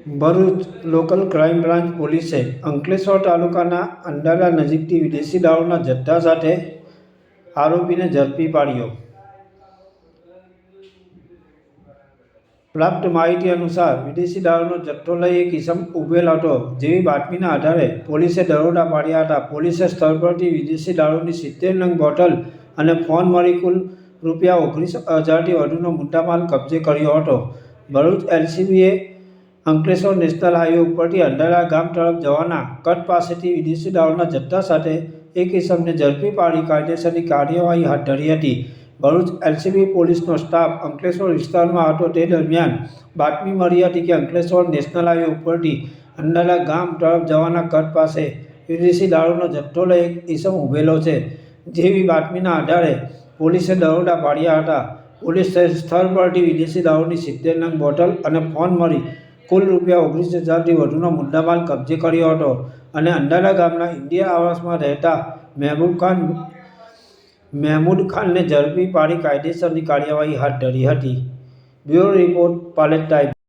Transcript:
Bharuch local crime branch પોલીસે અંકલેશ્વર તાલુકાના અંડાલા નજીકથી વિદેશી દારૂના જથ્થા સાથે આરોપીને ઝડપી પાડ્યો। પ્રાપ્ત માહિતી અનુસાર વિદેશી દારૂનો જથ્થો લઈ એક ઇસમ ઉભેલ હતો, જેવી બાતમીના આધારે પોલીસે દરોડા પાડ્યા હતા। પોલીસે સ્થળ પરથી વિદેશી દારૂની 70 નંગ બોટલ અને ફોન મળી કુલ ₹19,000થી વધુનો મુદ્દામાલ કબજે કર્યો હતો। ભરૂચ એલસીબીએ અંકલેશ્વર નેશનલ હાઈવે ઉપરથી અંડાલા ગામ તરફ જવાના કટ પાસેથી વિદેશી દારૂના જથ્થા સાથે એક ઇસમને ઝડપી પાડી કાયદેસરની કાર્યવાહી હાથ ધરી હતી। ભરૂચ એલસીબી પોલીસનો સ્ટાફ અંકલેશ્વર વિસ્તારમાં હતો તે દરમિયાન બાતમી મળી હતી કે અંકલેશ્વર નેશનલ હાઈવે ઉપરથી અંડાલા ગામ તરફ જવાના કટ પાસે વિદેશી દારૂનો જથ્થો લઈ એક ઇસમ ઊભેલો છે, જેવી બાતમીના આધારે પોલીસે દરોડા પાડ્યા હતા। પોલીસે સ્થળ પરથી વિદેશી દારૂની 70 નંગ બોટલ અને ફોન મળી કુલ ₹19,000થી વધુનો મુદ્દામાલ કબજે કર્યો હતો અને અંડાલા ગામના ઇન્ડિયા આવાસમાં રહેતા મહેમૂદ ખાનને ઝડપી પાડી કાયદેસરની કાર્યવાહી હાથ ધરી હતી। બ્યુરો રિપોર્ટ, પાલેટ ટાઈમ્સ।